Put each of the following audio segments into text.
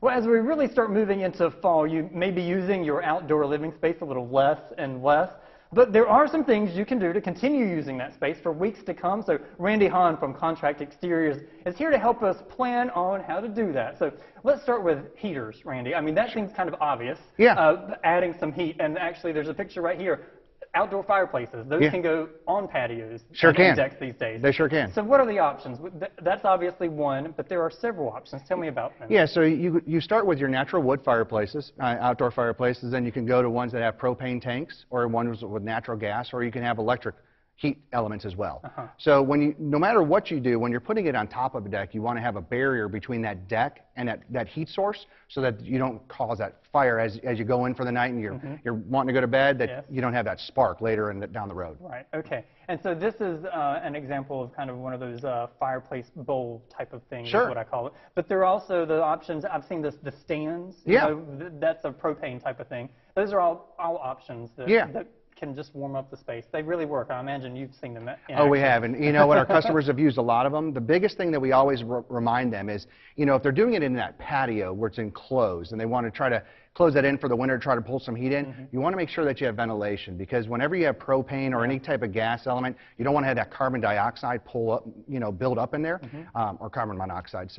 Well, as we really start moving into fall, you may be using your outdoor living space a little less and less. But there are some things you can do to continue using that space for weeks to come. So Randy Hann from Contract Exteriors is here to help us plan on how to do that. So let's start with heaters, Randy. I mean, that seems kind of obvious, adding some heat. And actually, there's a picture right here. Outdoor fireplaces, those can go on patios and decks these days. They sure can. So what are the options? That's obviously one, but there are several options. Tell me about them. Yeah, so you start with your natural wood fireplaces, outdoor fireplaces, then you can go to ones that have propane tanks or ones with natural gas, or you can have electric heat elements as well. So no matter what you do, when you're putting it on top of a deck, you want to have a barrier between that deck and that heat source so that you don't cause that fire as you go in for the night and you're wanting to go to bed, that you don't have that spark later down the road. Right, okay. And so this is an example of kind of one of those fireplace bowl type of things, is what I call it. But there are also the options, I've seen the stands, you know, that's a propane type of thing. Those are all options that can just warm up the space. They really work. I imagine you've seen them in action. We have. And you know what, our customers have used a lot of them. The biggest thing that we always remind them is, you know, if they're doing it in that patio where it's enclosed and they want to try to close that in for the winter, try to pull some heat in, you want to make sure that you have ventilation, because whenever you have propane or any type of gas element, you don't want to have that carbon dioxide build up in there, or carbon monoxide.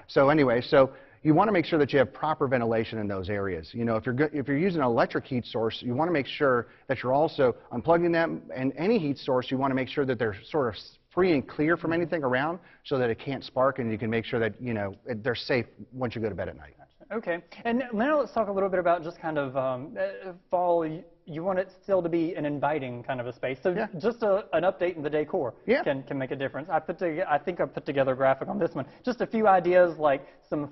So anyway, you want to make sure that you have proper ventilation in those areas. You know, if you're using an electric heat source, you want to make sure that you're also unplugging them, and any heat source, you want to make sure that they're sort of free and clear from anything around so that it can't spark, and you can make sure that, you know, they're safe once you go to bed at night. Okay, and now let's talk a little bit about just kind of fall. You want it still to be an inviting kind of a space. So just an update in the decor can make a difference. I think I put together a graphic on this one. Just a few ideas like some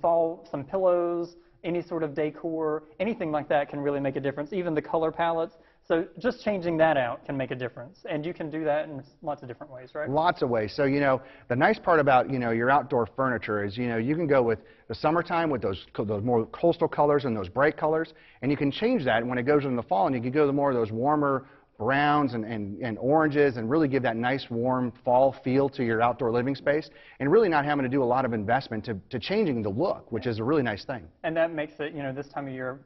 pillows, any sort of decor, anything like that can really make a difference. Even the color palettes. So just changing that out can make a difference. And you can do that in lots of different ways, right? Lots of ways. So, you know, the nice part about, you know, your outdoor furniture is, you know, you can go with the summertime with those more coastal colors and those bright colors, and you can change that when it goes in the fall, and you can go to more of those warmer browns and oranges, and really give that nice warm fall feel to your outdoor living space, and really not having to do a lot of investment to changing the look, which is a really nice thing. And that makes it, you know, this time of year,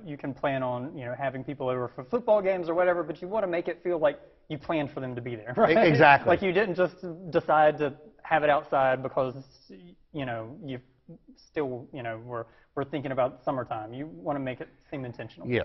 you can plan on, you know, having people over for football games or whatever, but you want to make it feel like you planned for them to be there, right? Exactly. Like you didn't just decide to have it outside because, you know, you still, you know, we're thinking about summertime. You want to make it seem intentional. Yeah.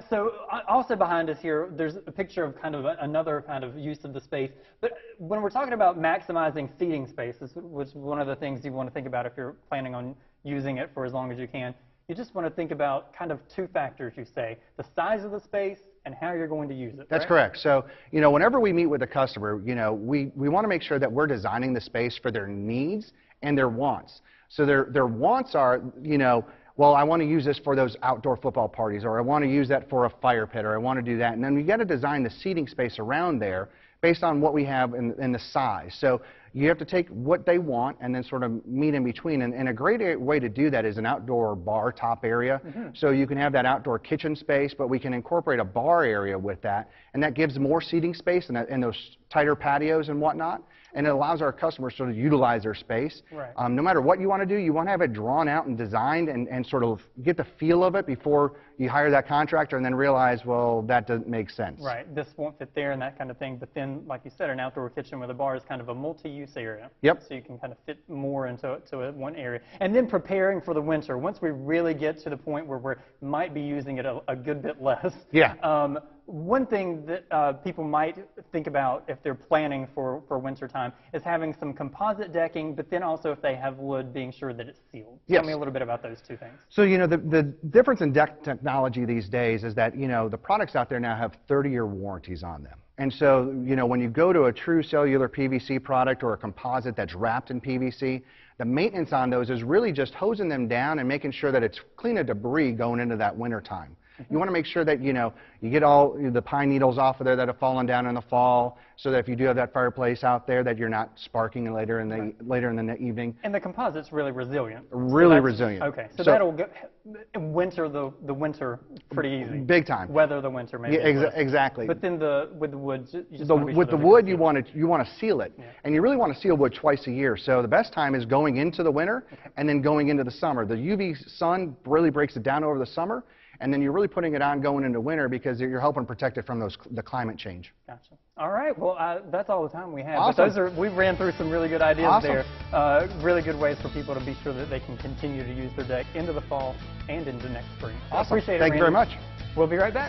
So also behind us here, there's a picture of kind of another kind of use of the space. But when we're talking about maximizing seating spaces, which is one of the things you want to think about if you're planning on using it for as long as you can, you just want to think about kind of two factors, you say, the size of the space and how you're going to use it. That's correct. So, you know, whenever we meet with a customer, you know, we want to make sure that we're designing the space for their needs and their wants. So their wants are, you know, well, I want to use this for those outdoor football parties, or I want to use that for a fire pit, or I want to do that. And then we got to design the seating space around there based on what we have in the size. So you have to take what they want and then sort of meet in between. And a great way to do that is an outdoor bar top area. So you can have that outdoor kitchen space, but we can incorporate a bar area with that, and that gives more seating space and those tighter patios and whatnot. And it allows our customers to sort of utilize their space. No matter what you want to do, you want to have it drawn out and designed and sort of get the feel of it before you hire that contractor and then realize, well, that doesn't make sense. Right, this won't fit there and that kind of thing. But then, like you said, an outdoor kitchen with a bar is kind of a multi-use area. So you can kind of fit more into one area. And then preparing for the winter. Once we really get to the point where we might be using it a good bit less. One thing that people might think about if they're planning for winter time is having some composite decking, but then also if they have wood, being sure that it's sealed. Tell me a little bit about those two things. So, you know, the difference in deck technology these days is that, you know, the products out there now have 30-year warranties on them. And so, you know, when you go to a true cellular PVC product or a composite that's wrapped in PVC, the maintenance on those is really just hosing them down and making sure that it's clean of debris going into that winter time. You want to make sure that, you know, you get all the pine needles off of there that have fallen down in the fall, so that if you do have that fireplace out there, that you're not sparking later in the evening. And the composite's really resilient. Really resilient. Okay, so that'll go, winter the winter pretty easy. Big time. Weather the winter maybe. Yeah, exactly. But then with the wood, with the wood you want to seal it, and you really want to seal wood twice a year. So the best time is going into the winter and then going into the summer. The UV sun really breaks it down over the summer, and then you're really putting it on going into winter because you're helping protect it from the climate change. Gotcha. All right. Well, that's all the time we have. Awesome. But we ran through some really good ideas Awesome. there. Really good ways for people to be sure that they can continue to use their deck into the fall and into next spring. Awesome. Appreciate it, Thank you very much. We'll be right back.